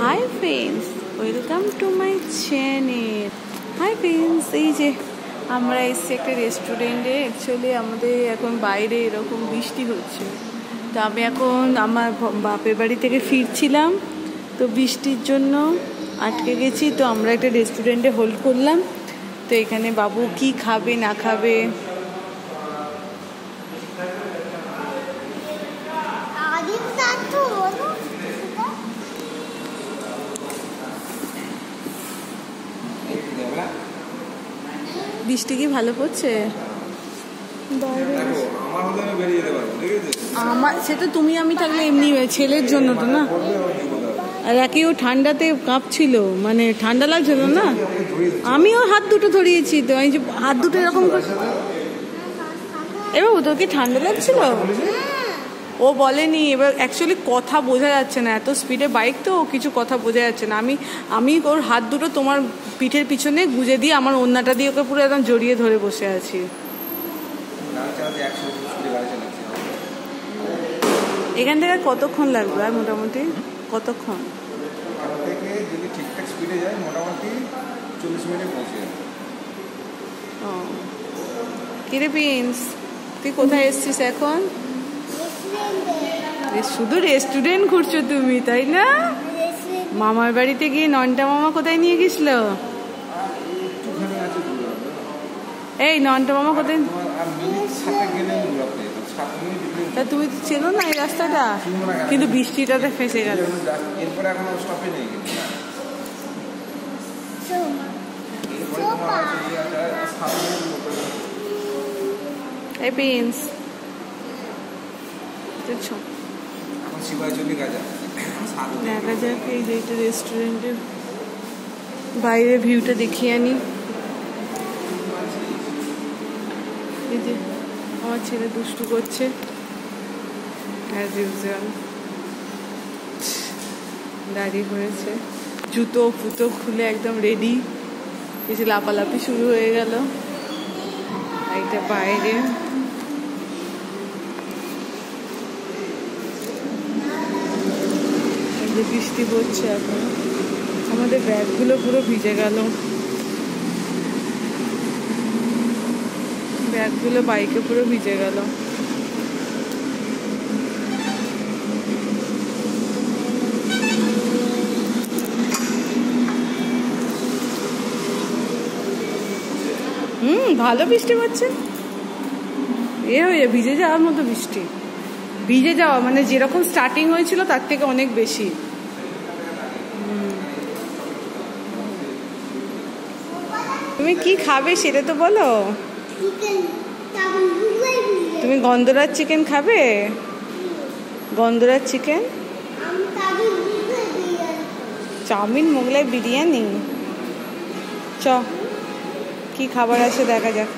Hi friends, welcome to my channel. Hi friends, এই যে আমরা এসেছি একটা রেস্টুরেন্টে। অ্যাকচুয়ালি আমাদের এখন বাইরে এরকম বৃষ্টি হচ্ছে, তো আমি এখন আমার বাপের বাড়ি থেকে ফিরছিলাম, তো বৃষ্টির জন্য আটকে গেছি। তো আমরা একটা রেস্টুরেন্টে হোল্ড করলাম। তো এখানে বাবু কি খাবে না খাবে, বৃষ্টি কি ভালো পড়ছে? আমার সেটা তুমি আমি থাকলে এমনি ছেলের জন্য তো না। আর একেও ঠান্ডাতে কাঁপছিল, মানে ঠান্ডা লাগছিল না। আমিও হাত দুটো ধরিয়েছি, তো এই যে হাত দুটো এরকম এবার তোর কি ঠান্ডা লাগছিল? ও বলেনি। এবার অ্যাকচুয়ালি কথা বোঝা যাচ্ছে না, এত স্পিডে বাইক তো কিছু কথা বোঝা যাচ্ছে না। আমি ওর হাত দুটো তোমার পিঠের পিছনে গুজে দিয়ে আমার ওড়নাটা দিয়ে ওকে পুরো একদম জড়িয়ে ধরে বসে আছি। এখান থেকে কতক্ষণ লাগবে আর মোটামুটি কতক্ষণ? ও কিরে প্রিন্স, তুই কোথায় এসছিস এখন? শুধু রেস্টুরেন্ট ঘুরছো তুমি, তাই না? মামার বাড়িতে গিয়ে নন্টা মামা কোথায় নিয়ে গেছিল? এই নন্টা মামা কোথায়? তা তুমি চেনো না এই রাস্তাটা, কিন্তু বৃষ্টিটাতে ফেসে গেল। এই প্রিন্স, দেখা যাক এই যে এটা রেস্টুরেন্টের বাইরের ভিউটা দেখিয়ে আনি। এই যে আমার ছেলে দুষ্টু করছে অ্যাজ ইউজুয়াল, দাঁড়িয়ে হয়েছে, জুতো ফুতো খুলে একদম রেডি। এই যে লাপালাপি শুরু হয়ে গেল। এইটা বাইরে, বৃষ্টি পড়ছে এখন। আমাদের ব্যাগগুলো পুরো ভিজে গেল, ব্যাগগুলো বাইকে পুরো ভিজে গেল। ভালো বৃষ্টি পড়ছে, হয়ে ভিজে যাওয়ার মতো বৃষ্টি। ভিজে যাওয়া মানে যেরকম স্টার্টিং হয়েছিল তার থেকে অনেক বেশি। তুমি কি খাবে সেটা তো বলো। তুমি গন্ধরাজ চিকেন খাবে? গন্ধরাজ চিকেন, চাউমিন, মোগলাই বিরিয়ানি। চ কি খাবার আছে দেখা যাক।